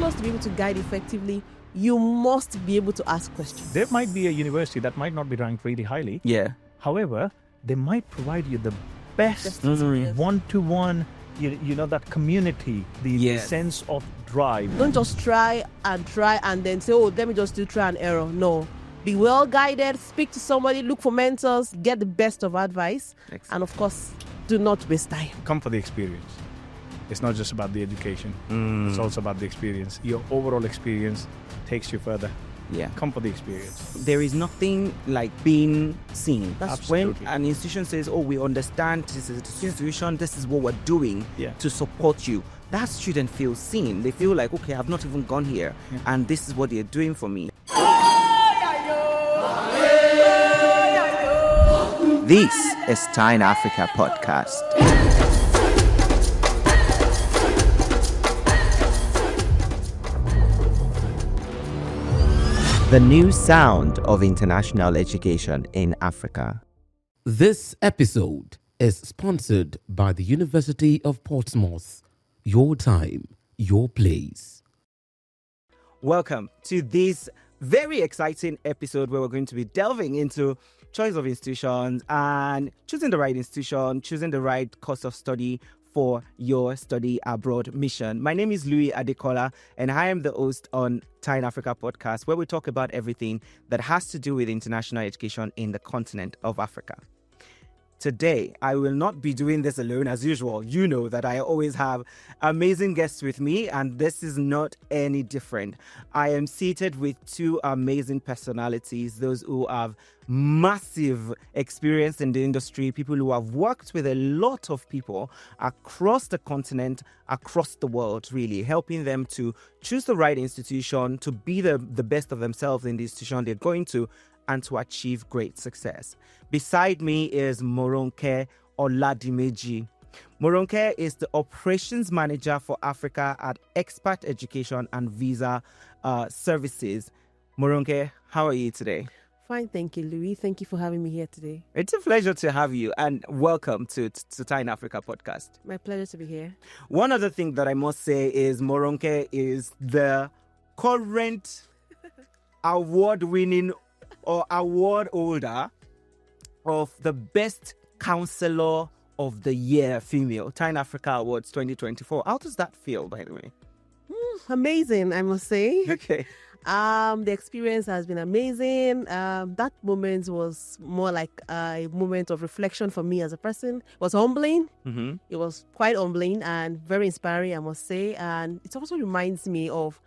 course, to be able to guide effectively, you must be able to ask questions. There might be a university that might not be ranked really highly. Yeah. However, they might provide you the best one-to-one, that community, the sense of drive. Don't just try and then say, oh, let me just do try and error. No. Be well guided, speak to somebody, look for mentors, get the best of advice. Excellent. And of course, do not waste time. Come for the experience. It's not just about the education. It's also about the experience. Your overall experience takes you further. Yeah. Come for the experience. There is nothing like being seen. That's Absolutely. Absolutely. When an institution says, oh, we understand this is a institution, this is what we're doing to support you, that student feels seen. They feel like, okay, I've not even gone here, and this is what they're doing for me. This is TINE Africa Podcast. The new sound of international education in Africa. This episode is sponsored by the University of Portsmouth. Your time, your place. Welcome to this very exciting episode where we're going to be delving into choice of institutions and choosing the right institution, choosing the right course of study for your study abroad mission. My name is Louis Adekola, and I am the host on TINE Africa Podcast, where we talk about everything that has to do with international education in the continent of Africa. Today, I will not be doing this alone as usual. You know that I always have amazing guests with me, and this is not any different. I am seated with two amazing personalities, those who have massive experience in the industry, people who have worked with a lot of people across the continent, across the world, really, helping them to choose the right institution, to be the best of themselves in the institution they're going to, and to achieve great success. Beside me is Moronke Oladimeji. Moronke is the Operations Manager for Africa at Expert Education and Visa Services. Moronke, how are you today? Fine, thank you, Louis. Thank you for having me here today. It's a pleasure to have you, and welcome to TINE Africa Podcast. My pleasure to be here. One other thing that I must say is Moronke is the current award-winning or award holder of the Best Counsellor of the Year female, TINE Africa Awards 2024. How does that feel, by the way? Amazing, I must say. Okay. The experience has been amazing. That moment was more like a moment of reflection for me as a person. It was humbling. Mm-hmm. It was quite humbling and very inspiring, I must say. And it also reminds me of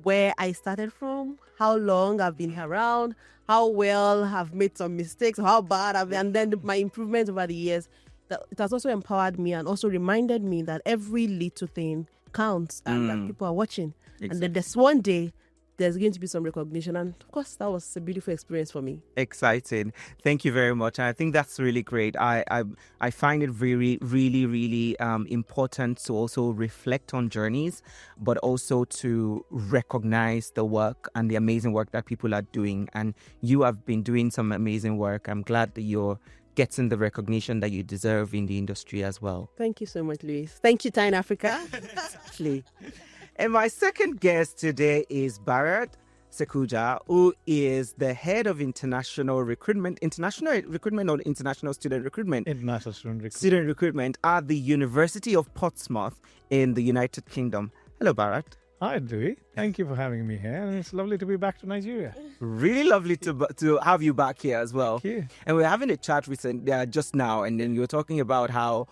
where I started from, how long I've been around, how well I've made some mistakes, how bad I've been, and then my improvements over the years. It has also empowered me and also reminded me that every little thing counts and that people are watching. Exactly. And then there's one day there's going to be some recognition. And of course, that was a beautiful experience for me. Exciting. Thank you very much. I think that's really great. I find it really, really, really important to also reflect on journeys, but also to recognize the work and the amazing work that people are doing. And you have been doing some amazing work. I'm glad that you're getting the recognition that you deserve in the industry as well. Thank you so much, Luis. Thank you, TINE Africa. Exactly. And my second guest today is Bharat Sakhuja, who is the head of international recruitment or international student recruitment? International student Student recruitment at the University of Portsmouth in the United Kingdom. Hello, Bharat. Hi, Louis. Thank you for having me here. And it's lovely to be back to Nigeria. Really lovely to have you back here as well. Thank you. And we're having a chat just now, and then you were talking about how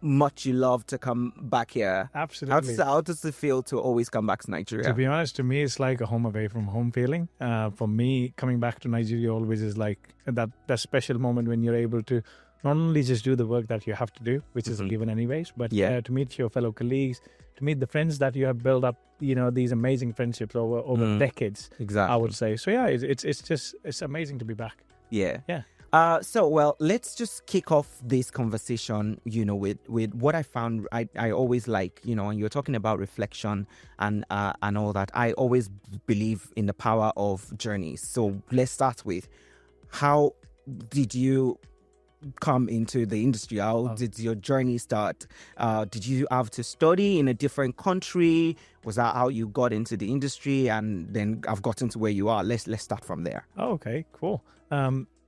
much you love to come back here. Absolutely. How does it feel to always come back to Nigeria? To be honest, to me, it's like a home away from home feeling. For me, coming back to Nigeria always is like that special moment when you're able to not only just do the work that you have to do, which is given anyways, but to meet your fellow colleagues, to meet the friends that you have built up, these amazing friendships over decades. Exactly. I would say. So yeah, it's amazing to be back. Yeah. Yeah. Let's just kick off this conversation, with what I found. I always like, when you're talking about reflection and all that, I always believe in the power of journeys. So let's start with, how did you come into the industry? How did your journey start? Did you have to study in a different country? Was that how you got into the industry? And then I've gotten to where you are. Let's start from there. Oh, okay, cool.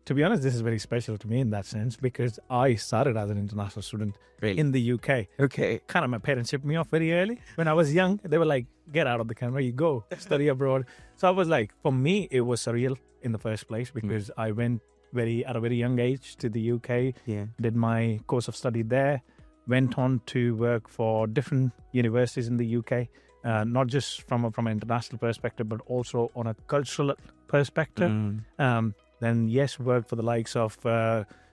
To be honest, this is very special to me in that sense because I started as an international student in the UK. Okay. Kind of my parents shipped me off very early. When I was young, they were like, get out of the country, you go study abroad. So I was like, for me, it was surreal in the first place because I went at a very young age to the UK, did my course of study there, went on to work for different universities in the UK, not just from an international perspective, but also on a cultural perspective. Then, worked for the likes of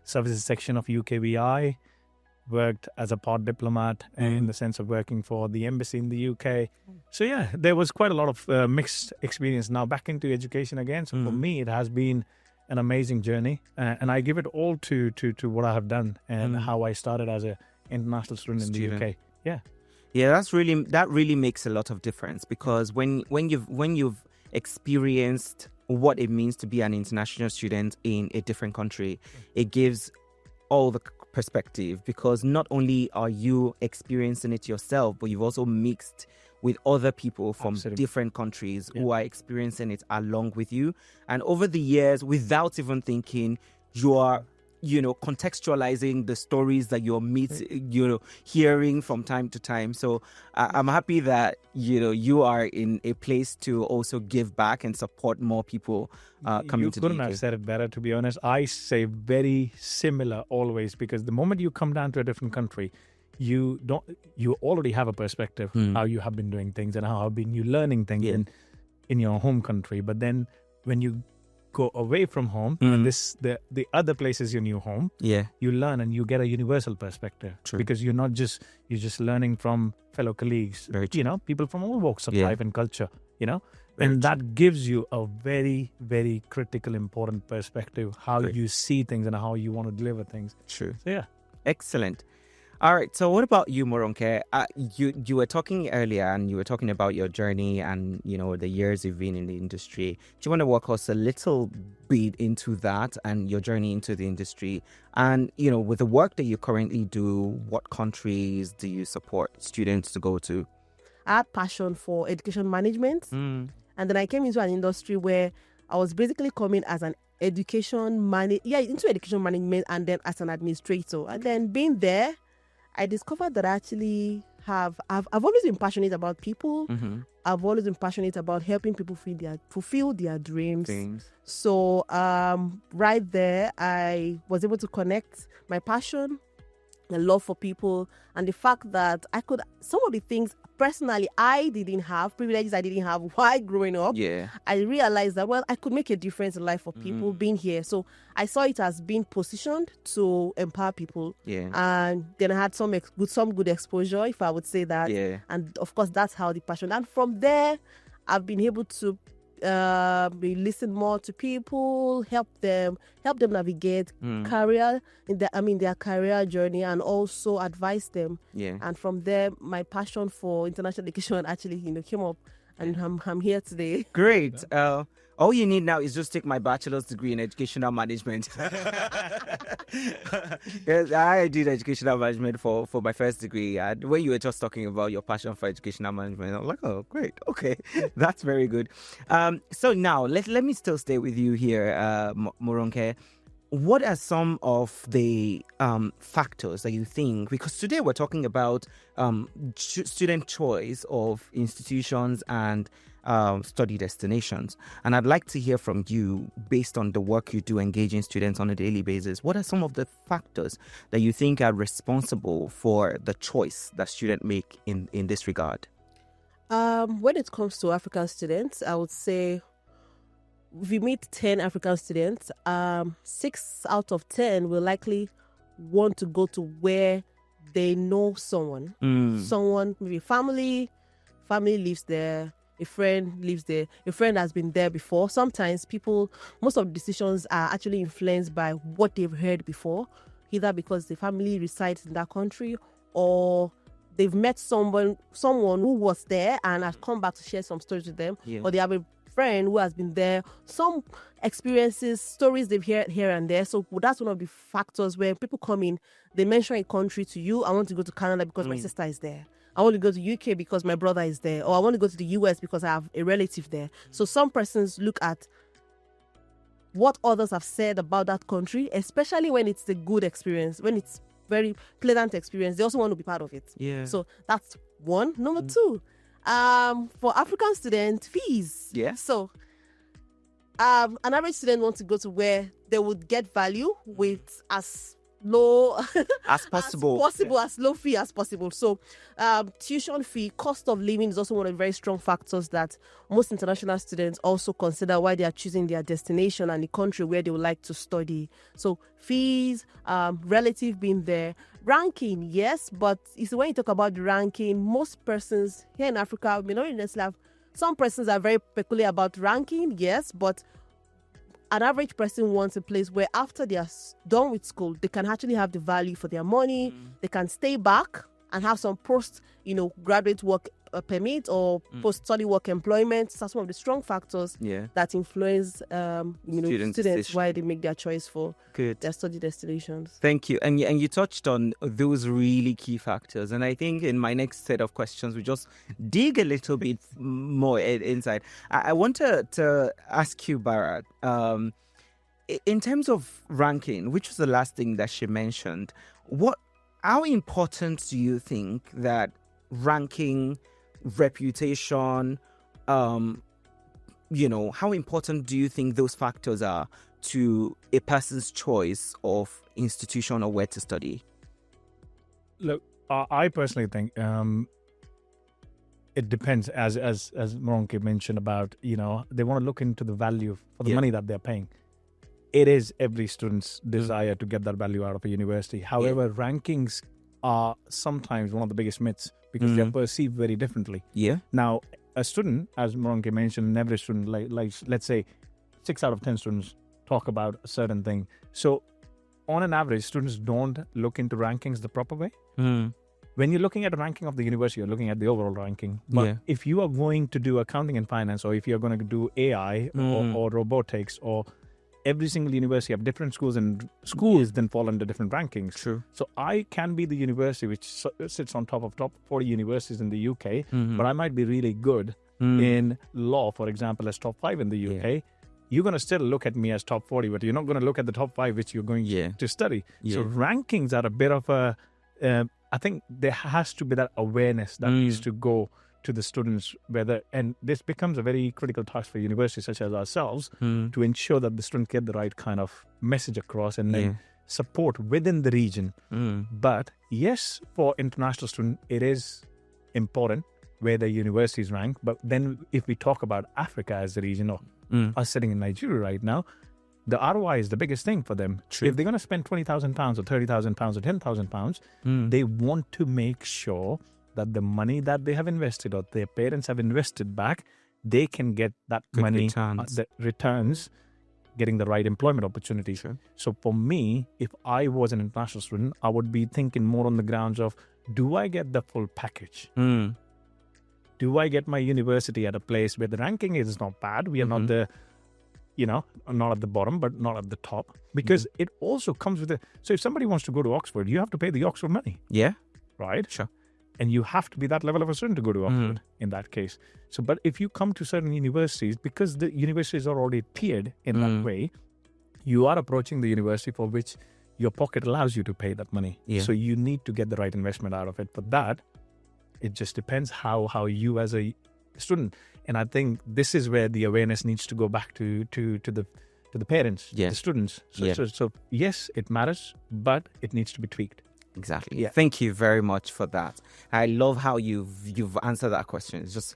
services section of UKVI, worked as a part diplomat in the sense of working for the embassy in the UK. So, there was quite a lot of mixed experience. Now back into education again. So for me, it has been an amazing journey. And I give it all to what I have done and how I started as an international student in the UK. Yeah. Yeah, that really makes a lot of difference because when you've experienced what it means to be an international student in a different country, it gives all the perspective because not only are you experiencing it yourself, but you've also mixed with other people from different countries who are experiencing it along with you. And over the years, without even thinking, you are contextualizing the stories that you're hearing from time to time. So I'm happy that, you are in a place to also give back and support more people coming to the UK. You couldn't have said it better, to be honest. I say very similar always because the moment you come down to a different country, you already have a perspective how you have been doing things and how have been you learning things in your home country. But then when you go away from home and the other place is your new home, you learn and you get a universal perspective. True. Because you're just learning from fellow colleagues, people from all walks of life and culture, and that gives you a very, very critical, important perspective, how you see things and how you want to deliver things. True. So Excellent. All right. So what about you, Moronke? You were talking earlier and you were talking about your journey and, the years you've been in the industry. Do you want to walk us a little bit into that and your journey into the industry? And, with the work that you currently do, what countries do you support students to go to? I had passion for education management. And then I came into an industry where I was basically coming as an into education management and then as an administrator. And then being there, I discovered that I actually I've always been passionate about people. I've always been passionate about helping people fulfill their dreams. So right there, I was able to connect my passion, the love for people, and the fact that some of the things personally I didn't have, privileges I didn't have while growing up. I realized that, I could make a difference in life for people being here. So I saw it as being positioned to empower people. And then I had some good exposure, if I would say that. And of course, that's how the passion. And from there, I've been able to listen more to people, help them navigate their career journey, and also advise them. And from there, my passion for international education actually came up, and I'm here today. Great. All you need now is just take my bachelor's degree in educational management. Yes, I did educational management for my first degree. And when you were just talking about your passion for educational management, I was like, oh, great. Okay, that's very good. So now, let me still stay with you here, Moronke. What are some of the factors that you think, because today we're talking about student choice of institutions and study destinations. And I'd like to hear from you, based on the work you do engaging students on a daily basis, what are some of the factors that you think are responsible for the choice that students make in this regard? When it comes to African students, I would say if we meet 10 African students, 6 out of 10 will likely want to go to where they know someone. Someone, maybe family lives there, a friend lives there, a friend has been there before. Sometimes most of the decisions are actually influenced by what they've heard before, either because the family resides in that country or they've met someone who was there and has come back to share some stories with them, or they have a friend who has been there, some experiences, stories they've heard here and there. So that's one of the factors where people come in, they mention a country to you. I want to go to Canada because my sister is there. I want to go to UK because my brother is there. Or I want to go to the US because I have a relative there. So some persons look at what others have said about that country, especially when it's a good experience, when it's very pleasant experience. They also want to be part of it. Yeah. So that's one. Number two, for African students, fees. Yeah. So an average student wants to go to where they would get value with as low As possible. as low fee as possible. So tuition fee, cost of living is also one of the very strong factors that most international students also consider while they are choosing their destination and the country where they would like to study. So fees, relative being there. Ranking, yes, but it's when you talk about the ranking, most persons here in Africa may not necessarily have, some persons are very peculiar about ranking, yes, but an average person wants a place where after they are done with school, they can actually have the value for their money. They can stay back and have some graduate work permit or post-study work employment. So that's one of the strong factors that influence students while they make their choice for their study destinations. Thank you. And you touched on those really key factors. And I think in my next set of questions, we just dig a little bit more inside. I want to ask you, Bharat, in terms of ranking, which was the last thing that she mentioned, how important do you think that ranking, reputation, how important do you think those factors are to a person's choice of institution or where to study? Look, I personally think it depends, as Moronke mentioned about, they want to look into the value for the money that they're paying. It is every student's desire to get that value out of a university. However, rankings are sometimes one of the biggest myths because they're perceived very differently. Yeah. Now, a student, as Moronke mentioned, an average student, like let's say 6 out of 10 students talk about a certain thing. So on an average, students don't look into rankings the proper way. When you're looking at a ranking of the university, you're looking at the overall ranking. But if you are going to do accounting and finance, or if you're going to do AI or robotics, or every single university have different schools, and schools then fall under different rankings. True. So I can be the university which sits on top of top 40 universities in the UK, but I might be really good in law, for example, as top 5 in the UK. Yeah. You're going to still look at me as top 40, but you're not going to look at the top 5 which you're going to study. Yeah. So rankings are a bit of a, I think there has to be that awareness that needs to go to the students, and this becomes a very critical task for universities such as ourselves to ensure that the students get the right kind of message across and then support within the region. But yes, for international students, it is important where the universities rank. But then if we talk about Africa as a region, or us sitting in Nigeria right now, the ROI is the biggest thing for them. True. If they're going to spend £20,000 or £30,000 or £10,000, they want to make sure that the money that they have invested or their parents have invested back, they can get that good money, the returns, getting the right employment opportunity. Sure. So for me, if I was an international student, I would be thinking more on the grounds of, do I get the full package? Do I get my university at a place where the ranking is not bad? We are not the, not at the bottom, but not at the top. Because it also comes with so if somebody wants to go to Oxford, you have to pay the Oxford money. Yeah. Right? Sure. And you have to be that level of a student to go to Oxford in that case. So, but if you come to certain universities, because the universities are already tiered in that way, you are approaching the university for which your pocket allows you to pay that money. Yeah. So you need to get the right investment out of it. For that, it just depends how you as a student. And I think this is where the awareness needs to go back to the parents, the students. So yes, it matters, but it needs to be tweaked. Exactly. Yeah. Thank you very much for that. I love how you've answered that question. It's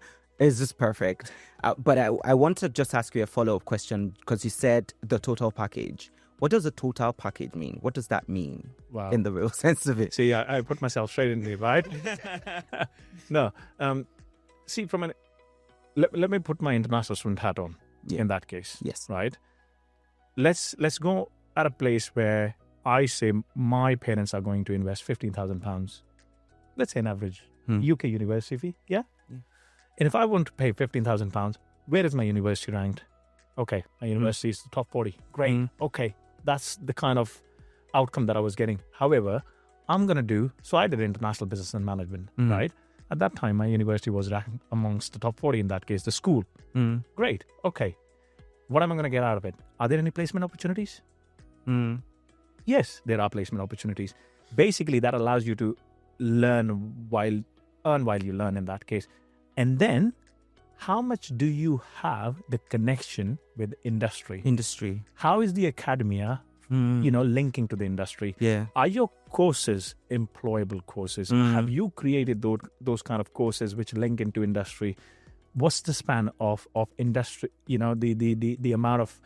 just perfect. But I want to just ask you a follow-up question, because you said the total package. What does a total package mean? What does that mean in the real sense of it? See, I put myself straight in there, right? No. See, let me put my international student hat on in that case. Yes. Right? Let's go at a place where I say my parents are going to invest £15,000. Let's say an average UK university fee, yeah? And if I want to pay £15,000, where is my university ranked? Okay, my university is the top 40. Great. Okay, that's the kind of outcome that I was getting. However, I'm going to do, so I did international business and management, right? At that time, my university was ranked amongst the top 40, in that case, the school. Great. Okay. What am I going to get out of it? Are there any placement opportunities? Yes, there are placement opportunities. Basically, that allows you to earn while you learn, in that case. And then, how much do you have the connection with industry? How is the academia, linking to the industry? Yeah. Are your courses employable courses? Have you created those kind of courses which link into industry? What's the span of industry? The amount of,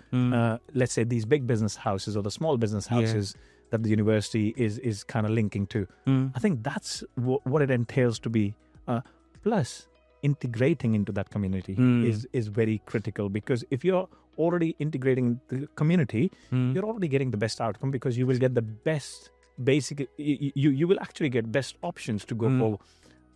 let's say, these big business houses or the small business houses that the university is kind of linking to. I think that's what it entails to be. Plus, integrating into that community is very critical, because if you're already integrating the community, you're already getting the best outcome, because you will get the best you will actually get best options to go for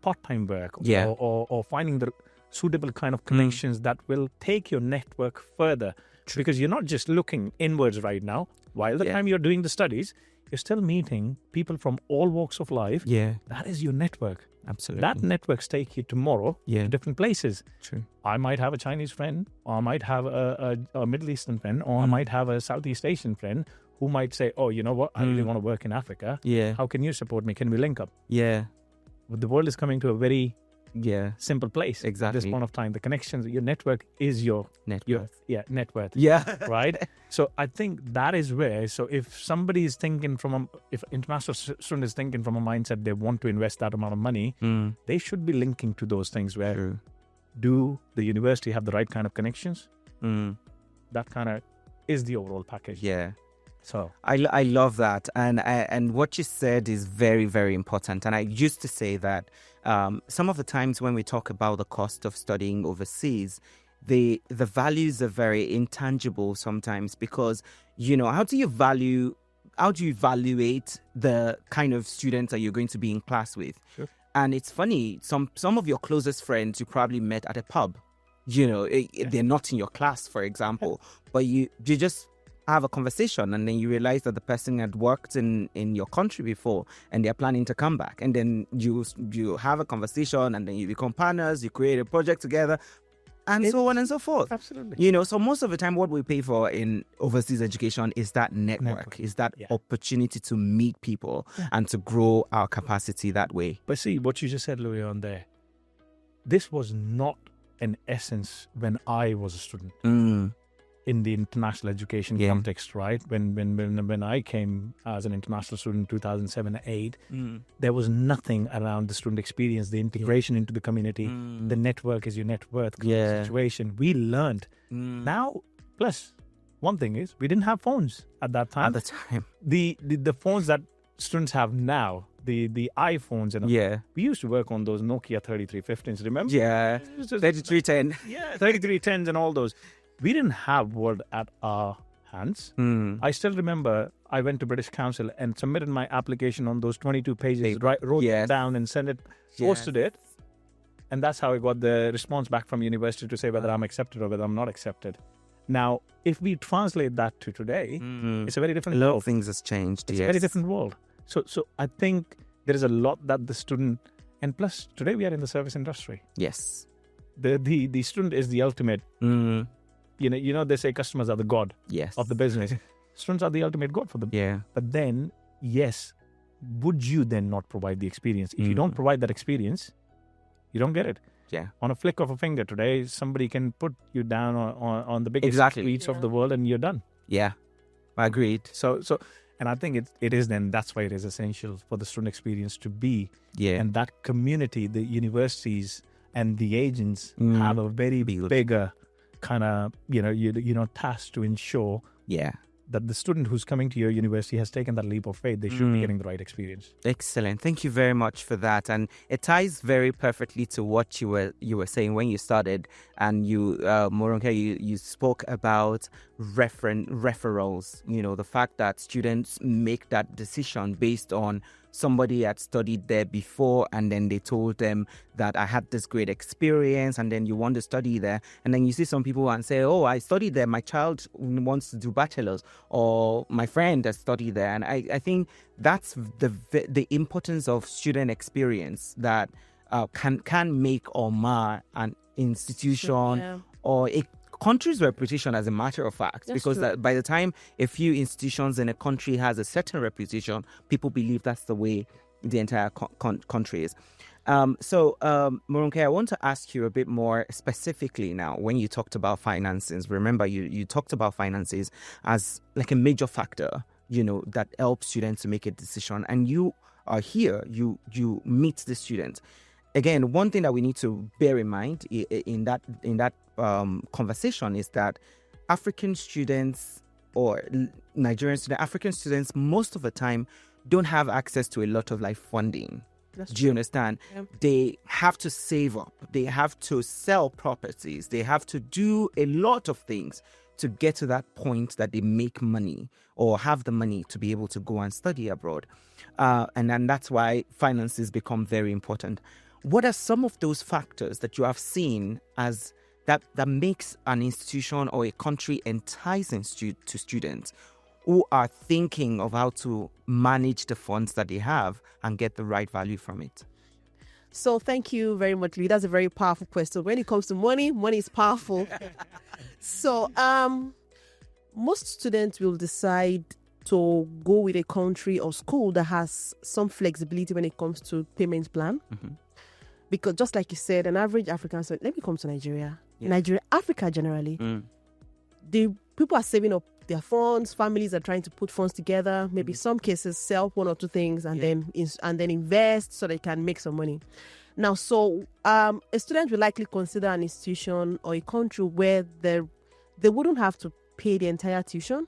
part-time work or finding the suitable kind of connections that will take your network further. Because you're not just looking inwards right now. While the time you're doing the studies, you're still meeting people from all walks of life. Yeah. That is your network. Absolutely. That networks take you tomorrow to different places. True. I might have a Chinese friend, or I might have a Middle Eastern friend, or I might have a Southeast Asian friend who might say, oh, you know what, I really want to work in Africa. Yeah. How can you support me? Can we link up? Yeah. The world is coming to a very simple place. Exactly. At this point of time, the connections, your network is your net worth. Net worth. Yeah. Right? So I think that is where, so if somebody is thinking if international student is thinking from a mindset, they want to invest that amount of money, they should be linking to those things where do the university have the right kind of connections? That kind of is the overall package. Yeah. So I love that, and what you said is very, very important. And I used to say that some of the times when we talk about the cost of studying overseas, the values are very intangible sometimes, because how do you evaluate the kind of students that you're going to be in class with? Sure. And it's funny, some of your closest friends you probably met at a pub. They're not in your class, for example, but you just have a conversation, and then you realize that the person had worked in your country before, and they're planning to come back, and then you have a conversation, and then you become partners, you create a project together, and so on and so forth. Absolutely. So most of the time what we pay for in overseas education is that network. Is that opportunity to meet people and to grow our capacity that way. But see, what you just said, Louis, on there, this was not an essence when I was a student. In the international education context, right? When I came as an international student in 2007-8, there was nothing around the student experience, the integration into the community. The network is your net worth situation. We learned. Now, plus, one thing is, we didn't have phones at that time. The phones that students have now, the iPhones, we used to work on those Nokia 3315s, remember? Yeah, 3310. Yeah, 3310s and all those. We didn't have Word at our hands. I still remember I went to British Council and submitted my application on those 22 pages, wrote it down and sent it, posted it. And that's how I got the response back from university to say whether I'm accepted or whether I'm not accepted. Now, if we translate that to today, it's a very different world. A lot of things has changed. It's a very different world. So I think there is a lot that the student, and plus today we are in the service industry. Yes. The student is the ultimate. They say customers are the god of the business. Students are the ultimate god for them. Yeah. But then, yes, would you then not provide the experience? If you don't provide that experience, you don't get it. Yeah. On a flick of a finger today, somebody can put you down on the biggest streets of the world and you're done. Yeah. I agreed. So, and I think it is then, that's why it is essential for the student experience to be. Yeah. And that community, the universities and the agents have a very bigger kind of, task to ensure that the student who's coming to your university has taken that leap of faith. They should be getting the right experience. Excellent. Thank you very much for that. And it ties very perfectly to what you were saying when you started. And you, Moronke, you spoke about referrals. The fact that students make that decision based on somebody had studied there before and then they told them that I had this great experience and then you want to study there. And then you see some people and say, oh, I studied there. My child wants to do bachelor's, or my friend has studied there. And I think that's the importance of student experience that can make or mar an institution or a country's reputation, as a matter of fact. That's because by the time a few institutions in a country has a certain reputation, people believe that's the way the entire country is. Moronke, I want to ask you a bit more specifically now. When you talked about finances, remember you talked about finances as like a major factor, that helps students to make a decision. And you are here, you meet the students. Again, one thing that we need to bear in mind in that conversation is that African students or Nigerian students, African students, most of the time don't have access to a lot of funding. Do you understand? Yeah. They have to save up. They have to sell properties. They have to do a lot of things to get to that point that they make money or have the money to be able to go and study abroad. And then that's why finances become very important. What are some of those factors that you have seen as that makes an institution or a country enticing to students who are thinking of how to manage the funds that they have and get the right value from it? So thank you very much, Lee. That's a very powerful question. When it comes to money is powerful. So most students will decide to go with a country or school that has some flexibility when it comes to payment plan. Mm-hmm. Because just like you said, an average African student, let me come to Nigeria. Yeah. Nigeria, Africa generally, the people are saving up their funds. Families are trying to put funds together. Maybe some cases sell one or two things and then invest so they can make some money. Now, so a student will likely consider an institution or a country where they wouldn't have to pay the entire tuition.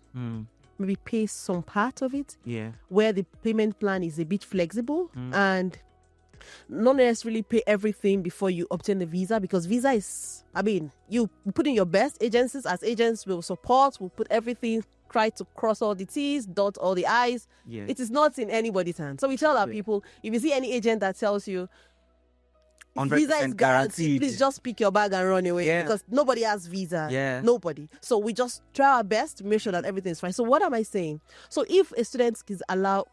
Maybe pay some part of it. Yeah. Where the payment plan is a bit flexible and not necessarily pay everything before you obtain the visa, because visa is, you put in your best. Agencies as agents will support, will put everything, try to cross all the T's, dot all the I's. Yeah. It is not in anybody's hands. So we tell our people, if you see any agent that tells you visa is guaranteed, please just pick your bag and run away, because nobody has visa. Yeah. Nobody. So we just try our best to make sure that everything is fine. So what am I saying? So if a student is allowed,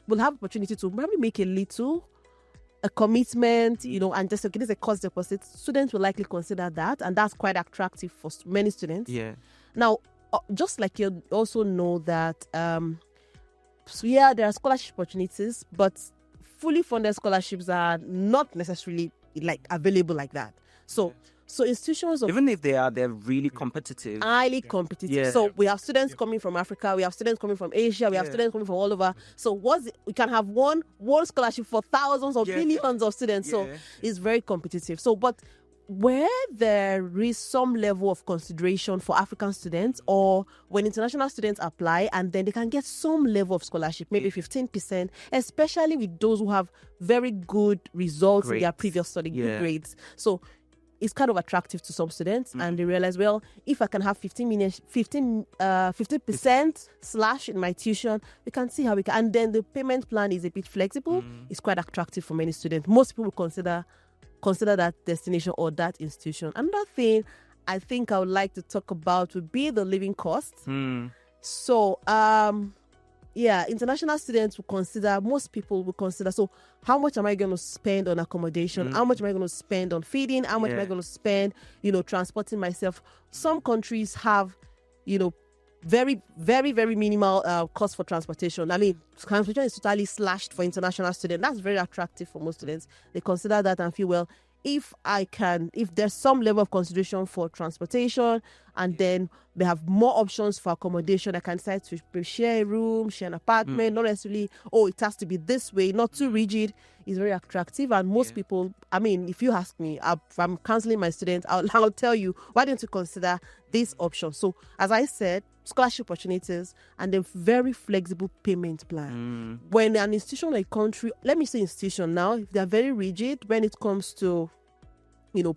will have opportunity to maybe make a commitment, and just there's a cost deposit, students will likely consider that, and that's quite attractive for many students. Yeah. Now, just like you also know that, there are scholarship opportunities, but fully funded scholarships are not necessarily available like that. So institutions, even if they're really competitive, highly competitive. Yeah. So we have students coming from Africa, we have students coming from Asia, we have students coming from all over. So we can have one scholarship for thousands or millions of students. So it's very competitive. So, but where there is some level of consideration for African students, or when international students apply and then they can get some level of scholarship, maybe 15%, especially with those who have very good results in their previous study grades. So it's kind of attractive to some students, and they realize, well, if I can have 50% slash in my tuition, we can see how we can. And then the payment plan is a bit flexible. It's quite attractive for many students. Most people will consider that destination or that institution. Another thing I think I would like to talk about would be the living costs. So, international students most people will consider, so how much am I going to spend on accommodation? How much am I going to spend on feeding? How much am I going to spend, transporting myself? Some countries have, very, very, very minimal cost for transportation. Transportation is totally slashed for international students. That's very attractive for most students. They consider that and feel, well, if there's some level of consideration for transportation, and then they have more options for accommodation, I can decide to share a room, share an apartment, not necessarily, it has to be this way, not too rigid. It's very attractive. And most people, if you ask me, if I'm counseling my students, I'll tell you, why don't you consider this option? So, as I said, scholarship opportunities and a very flexible payment plan. When an institution or a country, let me say institution now, if they're very rigid when it comes to,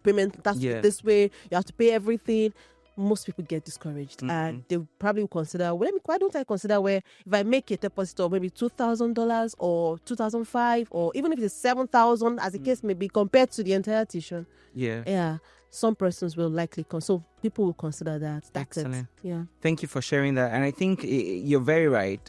payment, that's this way, you have to pay everything. most people get discouraged, and they probably will consider, well, why don't I consider where if I make a deposit of maybe $2,000 or $2,500, or even if it's $7,000, as the case may be, compared to the entire tuition. Yeah. Some persons will likely so people will consider that. That's Excellent. it. Yeah. Thank you for sharing that. And I think you're very right,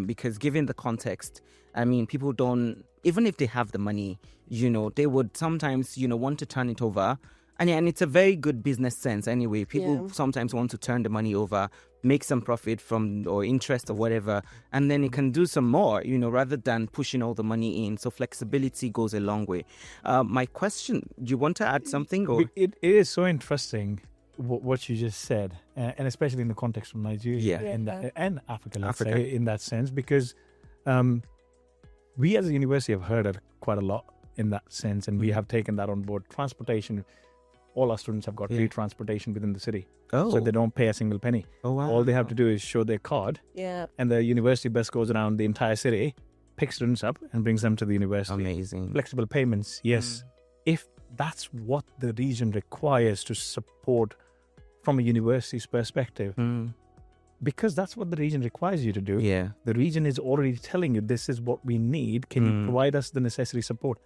because given the context, I mean, people don't, even if they have the money, they would sometimes, want to turn it over. And it's a very good business sense anyway. People sometimes want to turn the money over, make some profit from or interest or whatever, and then it can do some more, rather than pushing all the money in. So flexibility goes a long way. My question, do you want to add something? Or? It is so interesting what you just said, and especially in the context of Nigeria and Africa, let's say, in that sense, because we as a university have heard it quite a lot in that sense, and we have taken that on board. Transportation. All our students have got free transportation within the city. So they don't pay a single penny. Oh, wow. All they have to do is show their card. Yeah. And the university bus goes around the entire city, picks students up and brings them to the university. Amazing. Flexible payments, yes. If that's what the region requires to support from a university's perspective, because that's what the region requires you to do. Yeah. The region is already telling you this is what we need. Can you provide us the necessary support?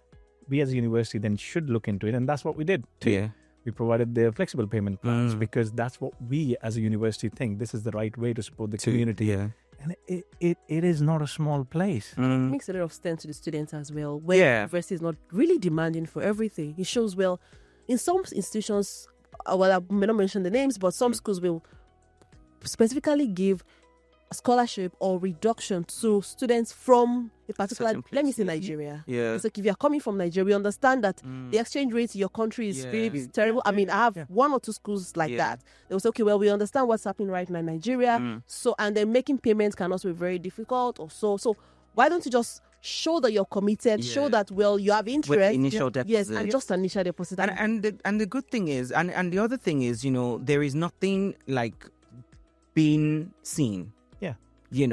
We as a university then should look into it, and that's what we did too. Yeah. We provided the flexible payment plans because that's what we as a university think this is the right way to support the community. Yeah. And it is not a small place. It makes a lot of sense to the students as well, where the university is not really demanding for everything. It shows, well, in some institutions, well, I may not mention the names, but some schools will specifically give a scholarship or reduction to students from a particular, let me say Nigeria. Yeah. It's like if you're coming from Nigeria, we understand that the exchange rate in your country is really terrible. I mean, I have one or two schools like that. They will say, okay, well, we understand what's happening right now in Nigeria. So, and then making payments can also be very difficult or so. So why don't you just show that you're committed, show that, well, you have interest. With initial deposit. Yes, and just initial deposit. And the good thing is, and the other thing is, there is nothing like being seen. Yeah.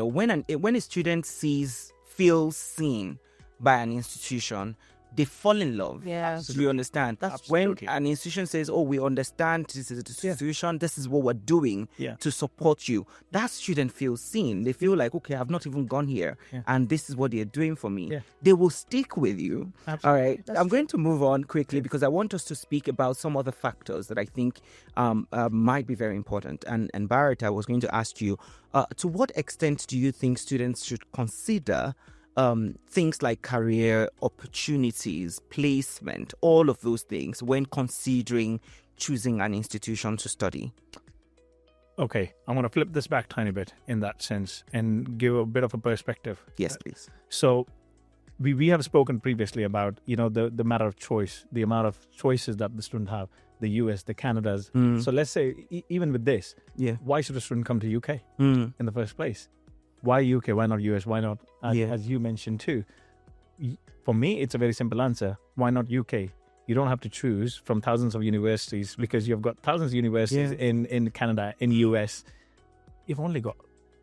When a student feels seen by an institution, they fall in love. Yeah. Do you understand? That's when an institution says, oh, we understand this is the institution, this is what we're doing to support you. That student feels seen. They feel like, okay, I've not even gone here, and this is what they're doing for me. Yeah. They will stick with you. Absolutely. All right. I'm going to move on quickly because I want us to speak about some other factors that I think might be very important. And Bharat, I was going to ask you, to what extent do you think students should consider things like career opportunities, placement, all of those things when considering choosing an institution to study? Okay, I'm going to flip this back a tiny bit in that sense and give a bit of a perspective. Yes, please. So we have spoken previously about, the matter of choice, the amount of choices that the student have, the US, the Canadas. So let's say, even with this, why should a student come to UK in the first place? Why UK? Why not US? Why not, as you mentioned too? For me, it's a very simple answer. Why not UK? You don't have to choose from thousands of universities because you've got thousands of universities in Canada, in US. You've only got,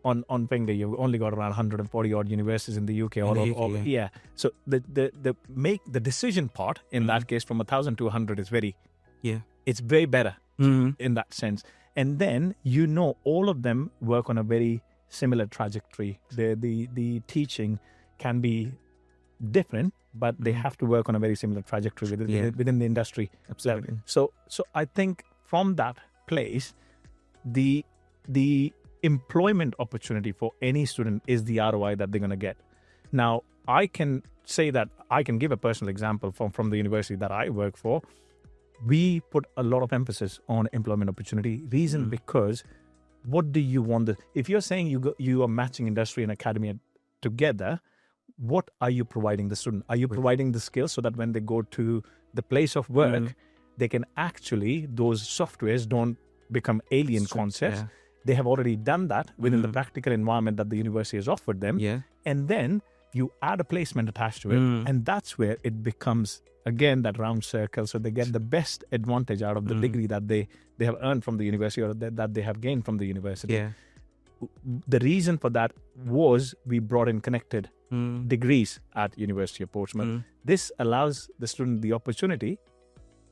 on finger, you've only got around 140 odd universities in the UK. So the decision part in that case from 1,000 to 100 is it's very better in that sense. And then, all of them work on a very similar trajectory. The teaching can be different, but they have to work on a very similar trajectory within the industry. Absolutely. So I think from that place, the employment opportunity for any student is the ROI that they're going to get. Now, I can say that I can give a personal example from the university that I work for. We put a lot of emphasis on employment opportunity. Reason because what do you want? If you're saying you are matching industry and academia together, what are you providing the student? Are you providing the skills so that when they go to the place of work, they can actually, those softwares don't become alien concepts. They have already done that within the practical environment that the university has offered them. And then you add a placement attached to it. And that's where it becomes, again, that round circle. So they get the best advantage out of the degree that they have earned from the university or that they have gained from the university. The reason for that was we brought in connected degrees at University of Portsmouth. This allows the student the opportunity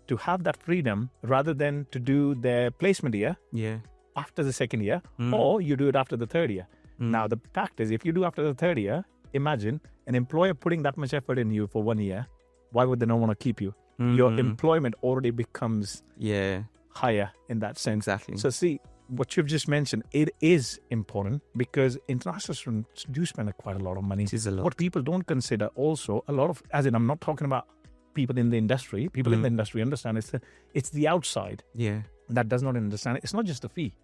to have that freedom rather than to do their placement year after the second year, or you do it after the third year. Now, the fact is, if you do after the third year, imagine an employer putting that much effort in you for 1 year. Why would they not want to keep you? Your employment already becomes higher in that sense. Exactly. So see, what you've just mentioned, it is important because international students do spend quite a lot of money. It is a lot. What people don't consider also, a lot of, as in I'm not talking about people in the industry. People in the industry understand it's the outside that does not understand it. It's not just the fee.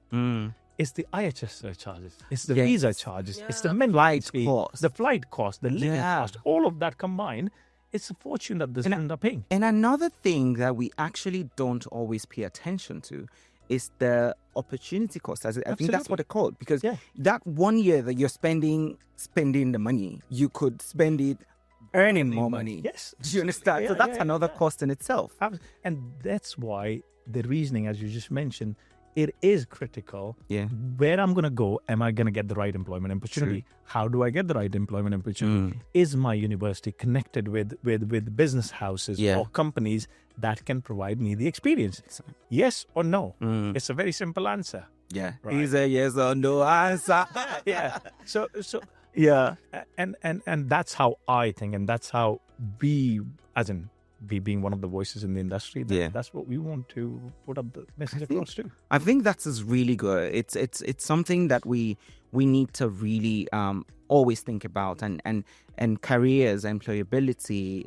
It's the IHS surcharges. It's the visa charges. It's the flight cost. The flight cost, the living cost, all of that combined. It's a fortune that the students are paying. And another thing that we actually don't always pay attention to is the opportunity cost. I think that's what it's called. Because that 1 year that you're spending the money, you could spend it earning more money. Yes. Do you understand? So that's another cost in itself. And that's why the reasoning, as you just mentioned, it is critical. Where I'm going to go, am I going to get the right employment opportunity? True. How do I get the right employment opportunity? Is my university connected with business houses or companies that can provide me the experience? Yes or no? It's a very simple answer. Right. It's a yes or no answer. So and that's how I think, and that's how we, as in we being one of the voices in the industry, that's what we want to put up the message across too. I think that's really good. It's something that we need to really always think about, and careers, employability,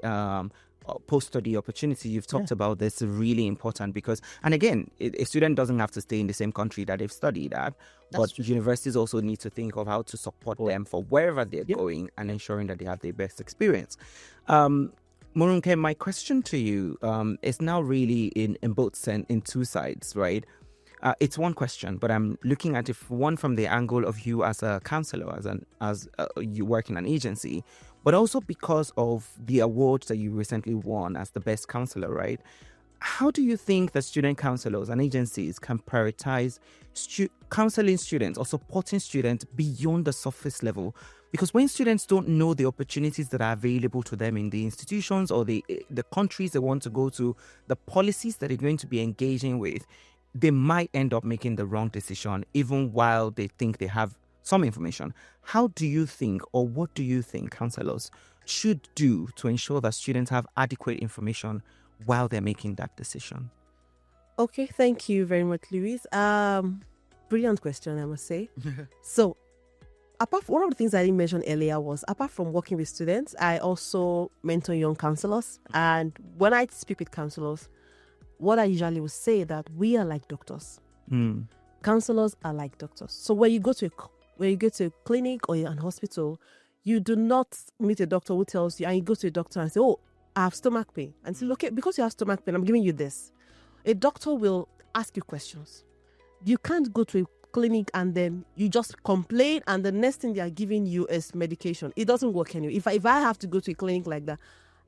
post-study opportunity. You've talked about this, really important because, and again, a student doesn't have to stay in the same country that they've studied at, but universities also need to think of how to support them for wherever they're going and ensuring that they have their best experience. Moronke, my question to you is now really in both in two sides, right? It's one question, but I'm looking at it one from the angle of you as a counselor, as you work in an agency, but also because of the awards that you recently won as the best counselor, right? How do you think that student counselors and agencies can prioritize counseling students or supporting students beyond the surface level? Because when students don't know the opportunities that are available to them in the institutions or the countries they want to go to, the policies that they're going to be engaging with, they might end up making the wrong decision even while they think they have some information. How do you think, or what do you think counselors should do to ensure that students have adequate information while they're making that decision? Okay, thank you very much, Louise. Brilliant question, I must say. So, apart from, one of the things I didn't mention earlier was, apart from working with students, I also mentor young counselors. And when I speak with counselors, what I usually will say that we are like doctors. Counselors are like doctors. So when you go to a clinic or an hospital, you do not meet a doctor who tells you, and you go to a doctor and say, "Oh, I have stomach pain," and say, "Okay, because you have stomach pain, I'm giving you this." A doctor will ask you questions. You can't go to a clinic and then you just complain, and the next thing they are giving you is medication. It doesn't work anyway. If I have to go to a clinic like that,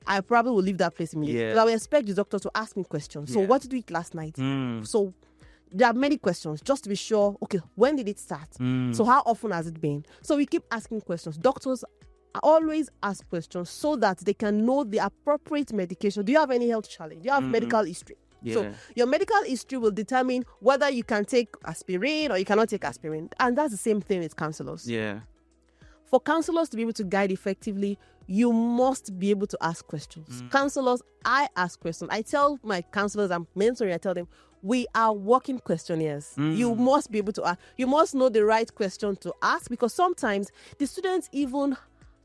I probably will leave that place immediately. Because I will expect the doctor to ask me questions. So what did you eat last night? So there are many questions just to be sure, okay, when did it start? So how often has it been? So we keep asking questions. Doctors always ask questions so that they can know the appropriate medication. Do you have any health challenge? Do you have medical history? So your medical history will determine whether you can take aspirin or you cannot take aspirin. And that's the same thing with counselors. For counselors to be able to guide effectively, you must be able to ask questions. Counselors, I ask questions. I tell my counselors I'm mentoring, I tell them, we are walking questionnaires. You must be able to ask. You must know the right question to ask, because sometimes the students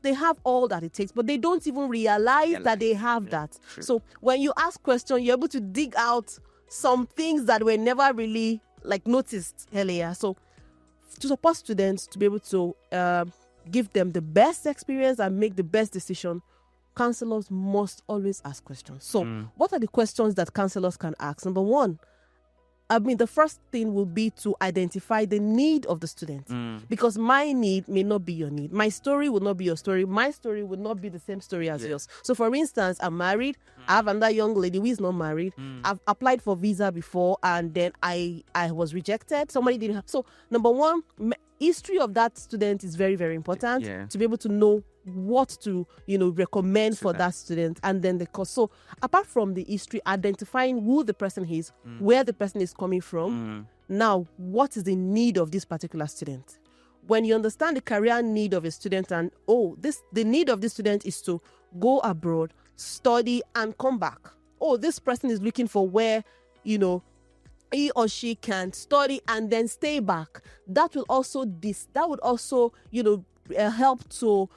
they have all that it takes, but they don't even realize that they have that. True. So when you ask questions, you're able to dig out some things that were never really noticed earlier. So to support students to be able to give them the best experience and make the best decision, counselors must always ask questions. So what are the questions that counselors can ask? Number one, the first thing will be to identify the need of the student, because my need may not be your need. My story will not be your story. My story will not be the same story as yours. So for instance, I'm married. I have another young lady who is not married. I've applied for visa before and then I was rejected. Somebody didn't have. So number one, history of that student is very, very important to be able to know what to, recommend for that student, and then the course. So apart from the history, identifying who the person is, where the person is coming from, now what is the need of this particular student? When you understand the career need of a student, and the need of this student is to go abroad, study, and come back. This person is looking for where, he or she can study and then stay back. That would also help to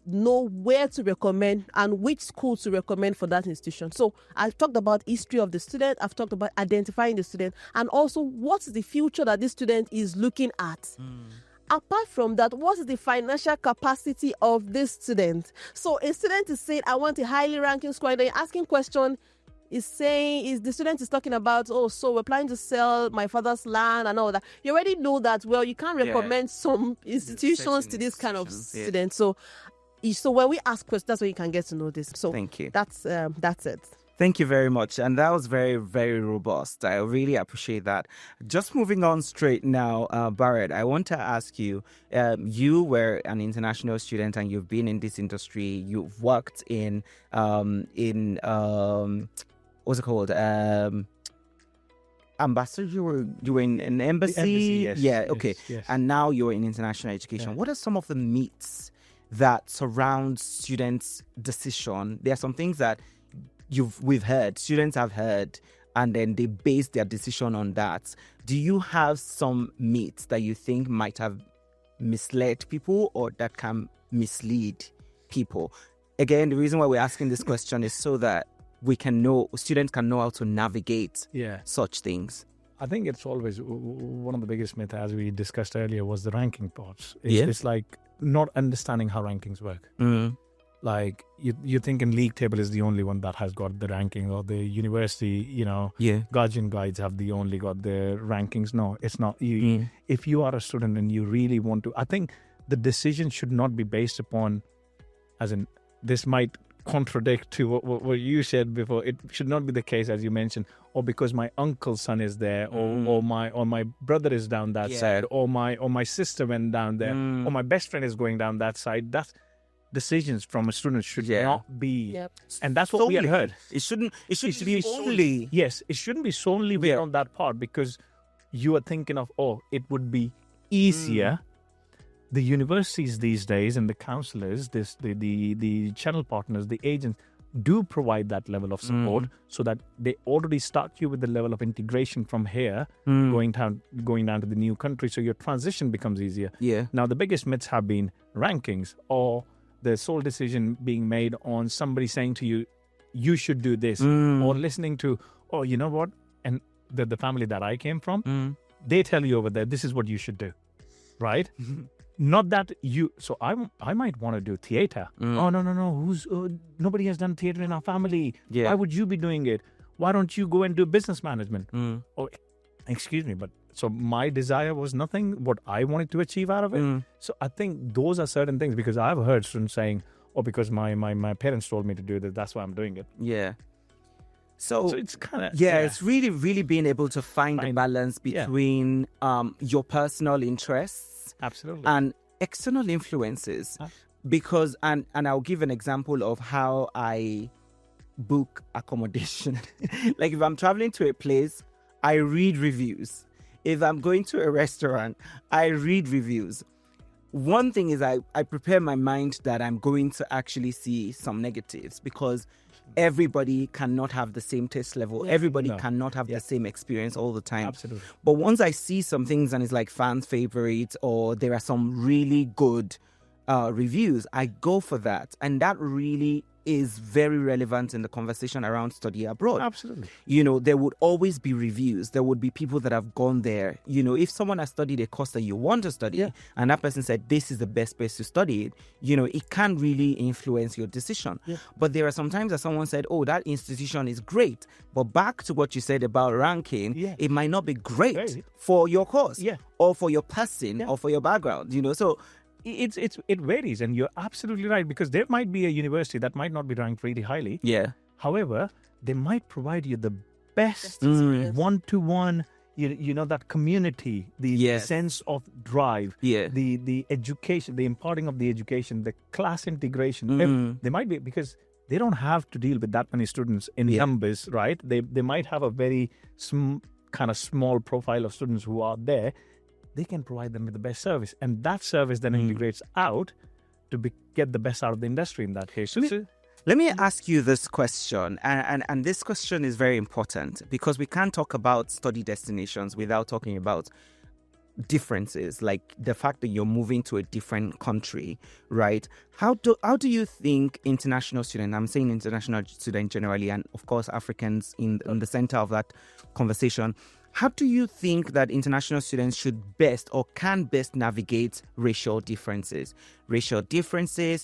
know where to recommend and which school to recommend for that institution. So I've talked about history of the student, I've talked about identifying the student, and also what's the future that this student is looking at. Apart from that, what is the financial capacity of this student? So a student is saying, I want a highly ranking school, and then you're asking question, the student is talking about, so we're planning to sell my father's land and all that. You already know that, well, you can't recommend some institutions to this kind of student. So when we ask questions, that's when you can get to know this. So thank you. That's it. Thank you very much. And that was very, very robust. I really appreciate that. Just moving on straight now, Bharat, I want to ask you, you were an international student and you've been in this industry. You've worked in what's it called? Ambassador, you were in an embassy? Yes. Yeah, okay. Yes. And now you're in international education. Yeah. What are some of the myths that surround students' decision? There are some things that we've heard, students have heard, and then they base their decision on that. Do you have some myths that you think might have misled people or that can mislead people? Again, the reason why we're asking this question is so that students can know how to navigate such things. I think it's always one of the biggest myths, as we discussed earlier, was the ranking parts. It's like not understanding how rankings work. Like you think in league table is the only one that has got the ranking, or the university, guardian guides have only got the rankings. No, it's not. If you are a student and you really want to, I think the decision should not be based upon, as in, this might contradict to what you said before. It should not be the case, as you mentioned, or because my uncle's son is there, or my brother is down that side, or my sister went down there, or my best friend is going down that side. That's decisions from a student should not be, and that's what we had heard. It shouldn't be solely. Yes, it shouldn't be solely on that part, because you are thinking of, it would be easier. The universities these days and the counselors, the channel partners, the agents do provide that level of support, so that they already start you with the level of integration from here, going down to the new country, so your transition becomes easier. Now the biggest myths have been rankings, or the sole decision being made on somebody saying to you, you should do this, or listening to, you know what, and the family that I came from, they tell you over there, this is what you should do, right? Not that so I might want to do theater. Oh, no. Nobody has done theater in our family. Why would you be doing it? Why don't you go and do business management? Oh, excuse me, but so my desire was nothing what I wanted to achieve out of it. So I think those are certain things, because I've heard students saying, because my parents told me to do this, that's why I'm doing it. So it's kind of it's really, really being able to find the balance between your personal interests, absolutely, and external influences. Because and I'll give an example of how I book accommodation. Like if I'm traveling to a place, I read reviews. If I'm going to a restaurant, I read reviews. One thing is I prepare my mind that I'm going to actually see some negatives, because everybody cannot have the same taste level. Everybody cannot have the same experience all the time. Absolutely. But once I see some things and it's like fans' favorites, or there are some really good reviews, I go for that. And that really is very relevant in the conversation around study abroad. Absolutely. There would always be reviews. There would be people that have gone there. If someone has studied a course that you want to study, and that person said, this is the best place to study it, it can really influence your decision. But there are some times that someone said, that institution is great. But back to what you said about ranking, it might not be great for your course, or for your person, or for your background, So it varies, and you're absolutely right, because there might be a university that might not be ranked really highly. However, they might provide you the best one-to-one, you know, that community, the Yes. sense of drive, Yeah. the education, the imparting of the education, the class integration. They might be, because they don't have to deal with that many students in numbers, right? They might have a very kind of small profile of students who are there. They can provide them with the best service, and that service then integrates out to get the best out of the industry in that case. Let me ask you this question, and this question is very important, because we can't talk about study destinations without talking about differences, like the fact that you're moving to a different country, right? How do you think international students, I'm saying international students generally, and of course Africans in the center of that conversation, how do you think that international students should best or can best navigate racial differences,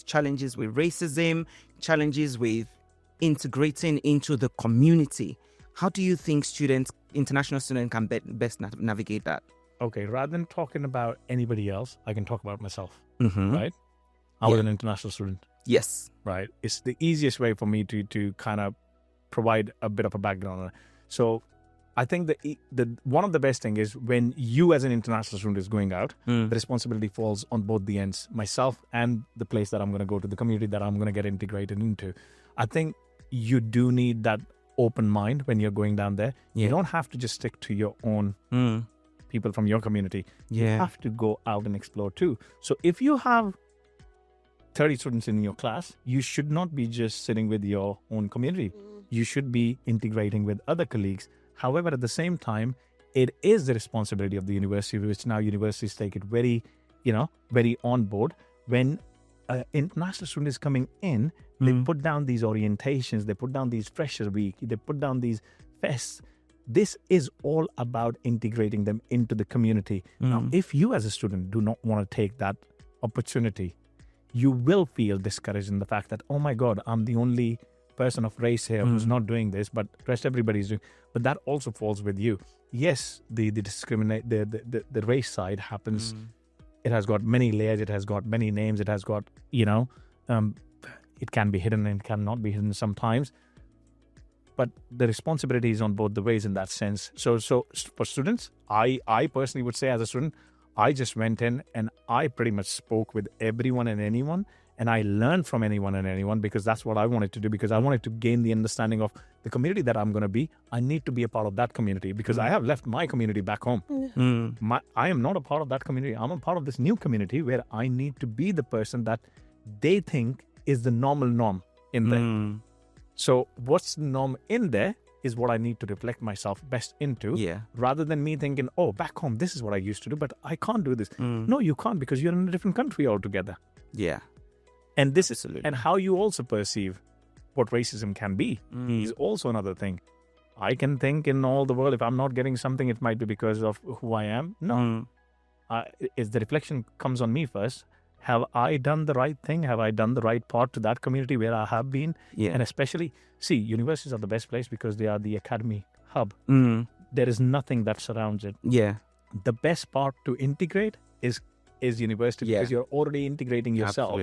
challenges with racism, challenges with integrating into the community? How do you think international students can best navigate that? Okay, rather than talking about anybody else, I can talk about myself, Mm-hmm. right? I was an international student, Yes. right? It's the easiest way for me to kind of provide a bit of a background on it. So I think the one of the best thing is when you as an international student is going out, the responsibility falls on both the ends, myself and the place that I'm going to go to, the community that I'm going to get integrated into. I think you do need that open mind when you're going down there. Yeah. You don't have to just stick to your own people from your community. You Yeah. have to go out and explore too. So if you have 30 students in your class, you should not be just sitting with your own community. You should be integrating with other colleagues. However, at the same time, it is the responsibility of the university, which now universities take it very on board. When an international student is coming in, they put down these orientations, they put down these freshers week, they put down these fests. This is all about integrating them into the community. Now, if you as a student do not want to take that opportunity, you will feel discouraged in the fact that, oh my God, I'm the only person of race here who's not doing this, but rest everybody's doing. But that also falls with you. Yes, the race side happens. It has got many layers. It has got many names. It has got, it can be hidden and cannot be hidden sometimes. But the responsibility is on both the ways in that sense. So for students, I personally would say as a student, I just went in and I pretty much spoke with everyone and anyone. And I learned from anyone and anyone, because that's what I wanted to do, because I wanted to gain the understanding of the community that I'm going to be. I need to be a part of that community, because I have left my community back home. I am not a part of that community. I'm a part of this new community where I need to be the person that they think is the normal norm in there. So what's the norm in there is what I need to reflect myself best into, rather than me thinking, oh, back home, this is what I used to do, but I can't do this. No, you can't, because you're in a different country altogether. Yeah. And this Absolutely. and how you also perceive what racism can be is also another thing. I can think in all the world, if I'm not getting something, it might be because of who I am. No. Is the reflection comes on me first. Have I done the right thing? Have I done the right part to that community where I have been? Yeah. And especially, see, universities are the best place because they are the academy hub. There is nothing that surrounds it. Yeah. The best part to integrate is university, because you're already integrating yourself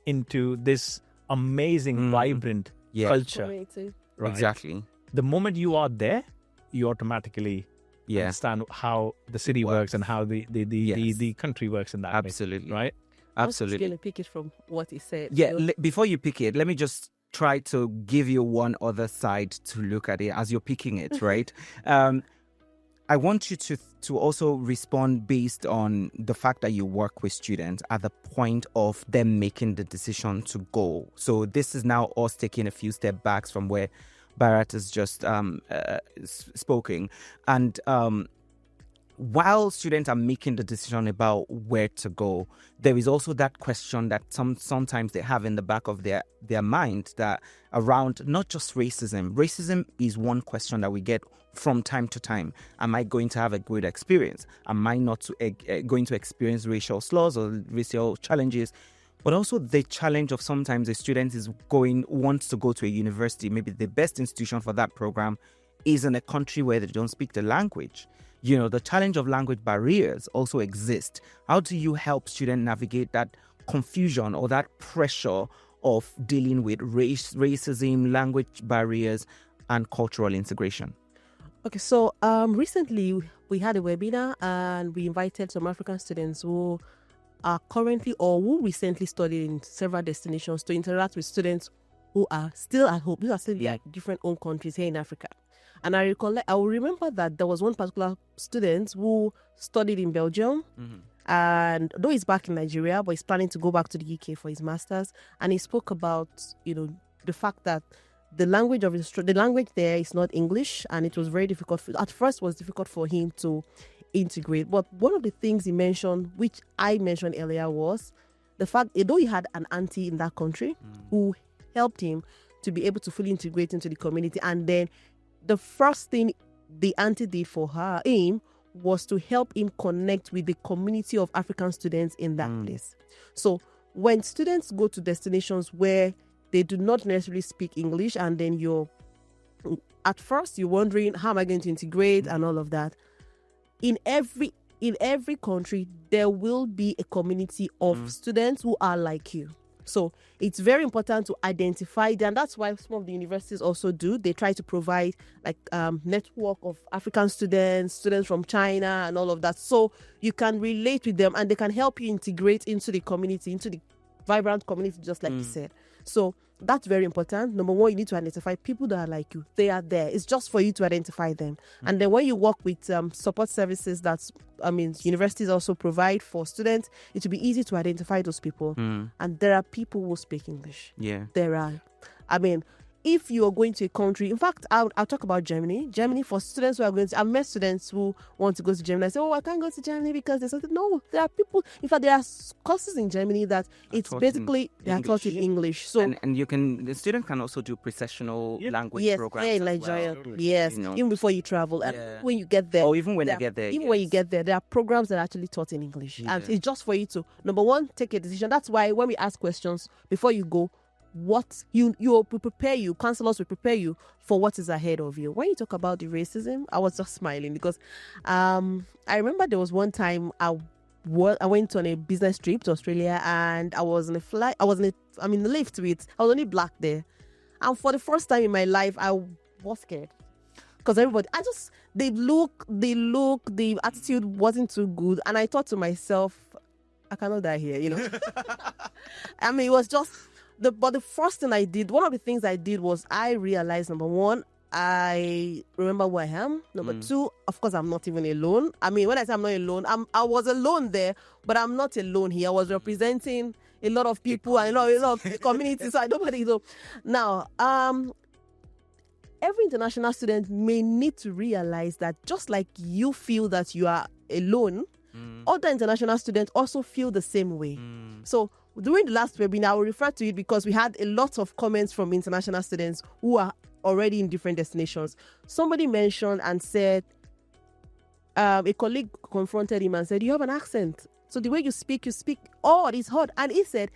into this amazing, vibrant culture. Right? Exactly. The moment you are there, you automatically understand how the city works and how the country works in that Absolutely. way, right? Absolutely. I'm just going to pick it from what he said. Yeah, before you pick it, let me just try to give you one other side to look at it as you're picking it, right? I want you to also respond based on the fact that you work with students at the point of them making the decision to go. So this is now us taking a few steps back from where Bharat has just spoken. And while students are making the decision about where to go, there is also that question that sometimes they have in the back of their mind, that around not just racism. Racism is one question that we get from time to time. Am I going to have a good experience? Am I not going to experience racial slurs or racial challenges? But also the challenge of sometimes a student wants to go to a university, maybe the best institution for that program is in a country where they don't speak the language. You know, the challenge of language barriers also exist. How do you help students navigate that confusion or that pressure of dealing with racism, language barriers, and cultural integration? Okay, so recently we had a webinar and we invited some African students who are currently or who recently studied in several destinations to interact with students who are still at home. These are still like different home countries here in Africa. And I will remember that there was one particular student who studied in Belgium. And though he's back in Nigeria, but he's planning to go back to the UK for his master's. And he spoke about, the fact that the language there is not English, and it was very difficult. At first, it was difficult for him to integrate. But one of the things he mentioned, which I mentioned earlier, was the fact, though he had an auntie in that country who helped him to be able to fully integrate into the community, and then the first thing the auntie did for him was to help him connect with the community of African students in that place. So when students go to destinations where they do not necessarily speak English, and then at first you're wondering, how am I going to integrate and all of that? In every country, there will be a community of students who are like you. So it's very important to identify them. That's why some of the universities also do. They try to provide like network of African students from China and all of that. So you can relate with them and they can help you integrate into the community, into the vibrant community, just like you said. So that's very important. Number one, you need to identify people that are like you. They are there. It's just for you to identify them. And then when you work with support services universities also provide for students, it will be easy to identify those people. And there are people who speak English. Yeah. There are. If you are going to a country, in fact, I'll talk about Germany. Germany, for students who are going to, I've met students who want to go to Germany. I say, I can't go to Germany because there's something. No, there are people. In fact, there are courses in Germany that it's basically they are taught in English. So and the student can also do processional language programs. Yes, in Nigeria. Well. Yes, even before you travel, and when you get there, or even when you get there, when you get there, there are programs that are actually taught in English, and it's just for you to, number one, take a decision. That's why when we ask questions before you go, what you will prepare you, counselors will prepare you for what is ahead of you. When you talk about the racism, I was just smiling because I remember there was one time I went on a business trip to Australia, and I was in the lift with, I was only black there, and for the first time in my life I was scared because everybody, the attitude wasn't too good, and I thought to myself, I cannot die here, it was just but the first thing I did, one of the things I did was I realized, number one, I remember who I am. Number two, of course, I'm not even alone. When I say I'm not alone, I was alone there, but I'm not alone here. I was representing a lot of people and a lot of communities. So nobody know. Now, every international student may need to realize that just like you feel that you are alone, other international students also feel the same way. So during the last webinar, I will refer to it because we had a lot of comments from international students who are already in different destinations. Somebody mentioned and said, a colleague confronted him and said, you have an accent. So the way you speak, odd, it's hard. And he said,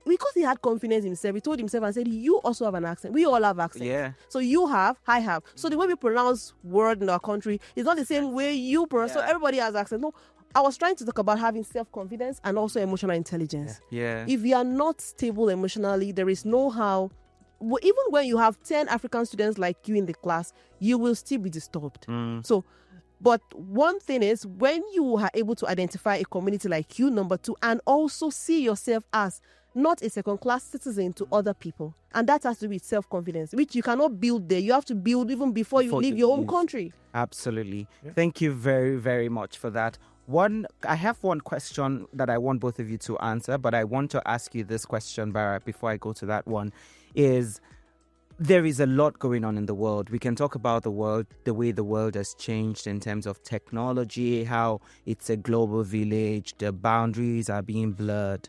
because he had confidence in himself, he told himself and said, you also have an accent. We all have accents. Yeah. So you have, I have. So the way we pronounce word in our country is not the same way you pronounce. So everybody has accent. No, I was trying to talk about having self-confidence and also emotional intelligence. Yeah. If you are not stable emotionally, there is no how. Even when you have 10 African students like you in the class, you will still be disturbed. So, but one thing is, when you are able to identify a community like you, number two, and also see yourself as not a second-class citizen to other people. And that has to do with self-confidence, which you cannot build there. You have to build even before you leave your home country. Absolutely. Yeah. Thank you very, very much for that. I have one question that I want both of you to answer, but I want to ask you this question, Bharat, before I go to that one, is there is a lot going on in the world. We can talk about the world, the way the world has changed in terms of technology, how it's a global village, the boundaries are being blurred.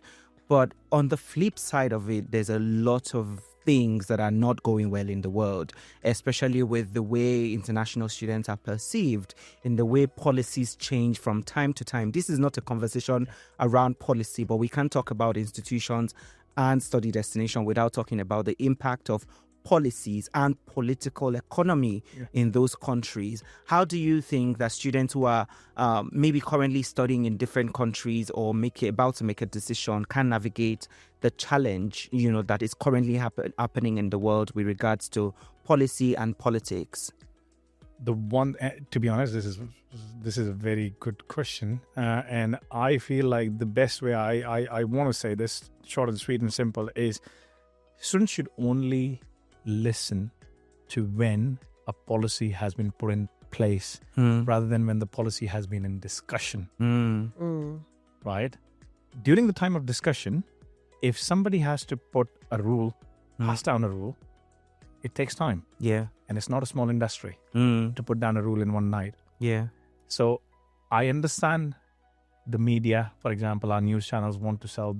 But on the flip side of it, there's a lot of things that are not going well in the world, especially with the way international students are perceived, in the way policies change from time to time. This is not a conversation around policy, but we can't talk about institutions and study destination without talking about the impact of policies and political economy in those countries. How do you think that students who are maybe currently studying in different countries or about to make a decision can navigate the challenge, that is currently happening in the world with regards to policy and politics? The one, to be honest, this is a very good question, and I feel like the best way I want to say this, short and sweet and simple, is students should only listen to when a policy has been put in place, rather than when the policy has been in discussion. Right? During the time of discussion, if somebody has to put a rule, pass down a rule, it takes time. Yeah. And it's not a small industry to put down a rule in one night. Yeah. So I understand the media, for example, our news channels want to sell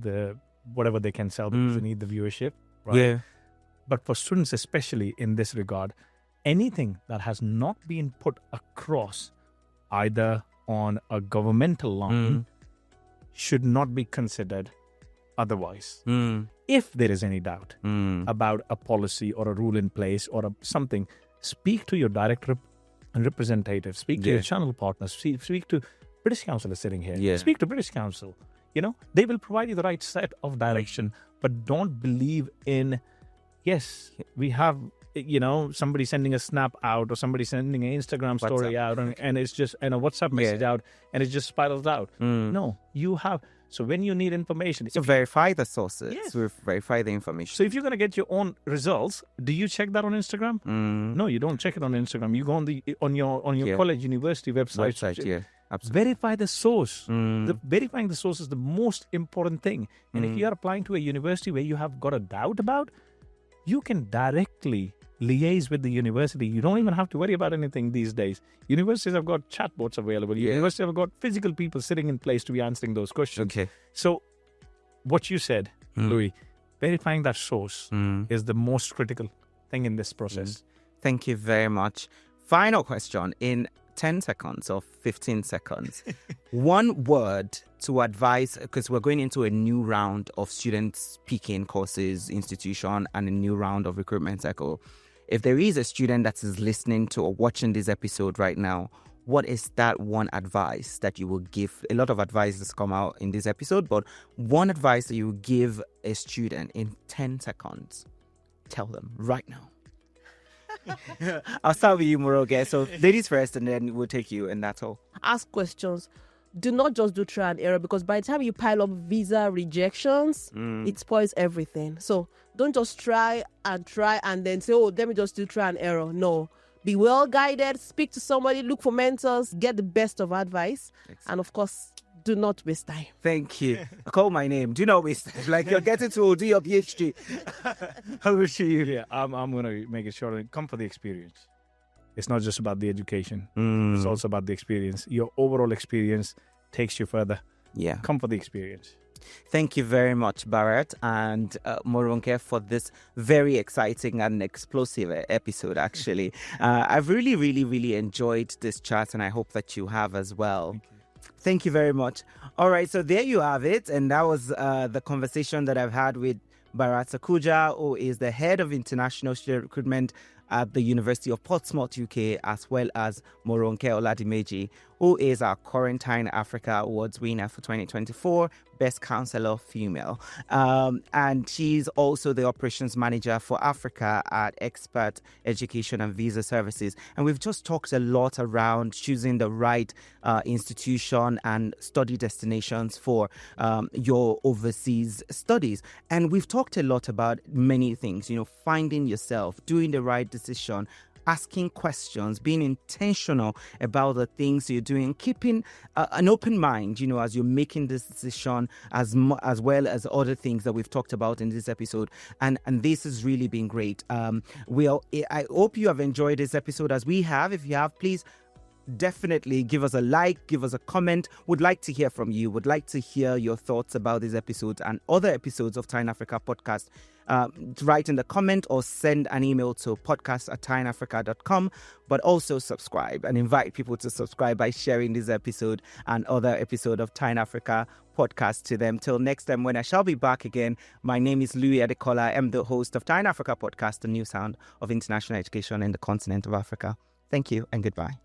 whatever they can sell because they need the viewership. Right? Yeah. But for students, especially in this regard, anything that has not been put across either on a governmental line should not be considered otherwise. If there is any doubt about a policy or a rule in place or something, speak to your direct representative, speak to your channel partners, speak to British Council is sitting here. Speak to British Council. They will provide you the right set of direction, but don't believe in, yes, we have, somebody sending a snap out or somebody sending an Instagram story out and it's just, and a WhatsApp message out and it just spirals out. No, you have. So when you need information, to verify the sources, verify the information. So if you're going to get your own results, do you check that on Instagram? No, you don't check it on Instagram. You go on your college, university website. Absolutely. Verify the source. Verifying the source is the most important thing. And if you are applying to a university where you have got a doubt about, you can directly liaise with the university. You don't even have to worry about anything these days. Universities have got chatbots available. Universities have got physical people sitting in place to be answering those questions. Okay. So what you said, Louis, verifying that source is the most critical thing in this process. Thank you very much. Final question in 10 seconds or 15 seconds. One word to advise, because we're going into a new round of student speaking courses, institution, and a new round of recruitment cycle. If there is a student that is listening to or watching this episode right now, what is that one advice that you will give? A lot of advice has come out in this episode, but one advice that you will give a student in 10 seconds. Tell them right now. I'll start with you, Moronke. So ladies first, and then we'll take you, and that's all. Ask questions. Do not just do trial and error, because by the time you pile up visa rejections, it spoils everything. So don't just try and then say, let me just do trial and error. No. Be well guided, speak to somebody, look for mentors, get the best of advice. Excellent. And of course, do not waste time. Thank you. Call my name. Do not waste time. Like you're getting to do your PhD. How wish you? Yeah, I'm going to make it short. Come for the experience. It's not just about the education. It's also about the experience. Your overall experience takes you further. Yeah. Come for the experience. Thank you very much, Bharat and Moronke, for this very exciting and explosive episode, actually. I've really, really, really enjoyed this chat, and I hope that you have as well. Thank you very much. All right, so there you have it. And that was the conversation that I've had with Bharat Sakhuja, who is the head of international student recruitment at the University of Portsmouth, UK, as well as Moronke Oladimeji, who is our current TINE Africa Awards winner for 2024, Best Counsellor Female. And she's also the Operations Manager for Africa at Expert Education and Visa Services. And we've just talked a lot around choosing the right institution and study destinations for your overseas studies. And we've talked a lot about many things, finding yourself, doing the right decision, asking questions, being intentional about the things you're doing, keeping an open mind, as you're making this decision, as well as other things that we've talked about in this episode. And this has really been great. I hope you have enjoyed this episode as we have. If you have, please definitely give us a like, give us a comment. Would like to hear from you. Would like to hear your thoughts about these episodes and other episodes of TINE Africa podcast. Write in the comment or send an email to podcast@tineafrica.com, but also subscribe and invite people to subscribe by sharing this episode and other episode of TINE Africa podcast to them. Till next time, when I shall be back again, my name is Louis Adekola. I'm the host of TINE Africa podcast, the new sound of international education in the continent of Africa. Thank you and goodbye.